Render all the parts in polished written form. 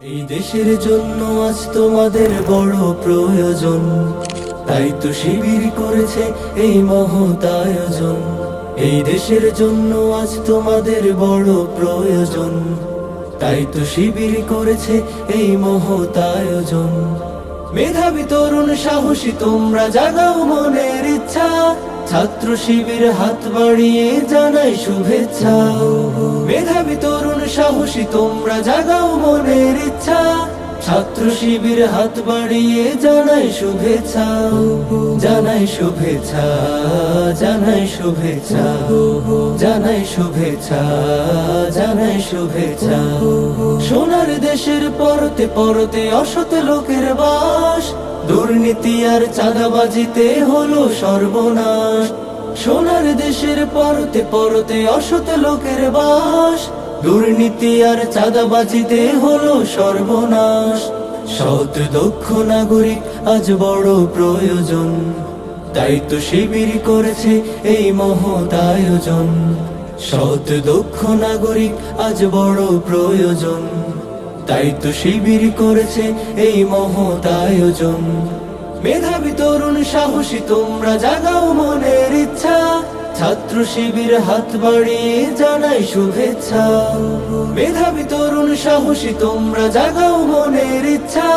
এই দেশের জন্য আজ তোমাদের বড় প্রয়োজন, তাই তো শিবির করেছে এই মহৎ আয়োজন। এই দেশের জন্য আজ তোমাদের বড় প্রয়োজন, তাই তো শিবির করেছে এই মহৎ আয়োজন। মেধাবী তরুণ সাহসী তোমরা জাগাও মনের ইচ্ছা, ছাত্র শিবির হাত বাড়িয়ে জানাই শুভেচ্ছা। মেধাবী তরুণ সাহসী তোমরা জাগাও মনের ইচ্ছা, ছাত্র শিবির হাত বাড়িয়ে জানাই শুভেচ্ছা। জানাই শুভেচ্ছা, জানাই শুভেচ্ছা, জানাই শুভেচ্ছা, জানাই শুভেচ্ছা। সোনার দেশের পরতে পরতে অসৎ লোকের বাস, দুর্নীতি আর চাঁদাবাজিতে হলো সর্বনাশ। সোনার দেশের পরতে পরতে অসৎ লোকের বাস, দুর্নীতি আর চাঁদাবাজিতে হলো সর্বনাশ। সৎ দক্ষ নাগরিক আজ বড় প্রয়োজন, তাই তো শিবির করেছে এই মহৎ আয়োজন। সৎ দক্ষ নাগরিক আজ বড় প্রয়োজন, তাই তো শিবির করেছে এই মহৎ আয়োজন। মেধাবী তরুণ সাহসী তোমরা জাগাও মনের ইচ্ছা, ছাত্র শিবির হাত বাড়িয়ে জানাই শুভেচ্ছা। মেধাবী তরুণ সাহসী তোমরা জাগাও মনের ইচ্ছা,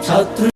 ছাত্র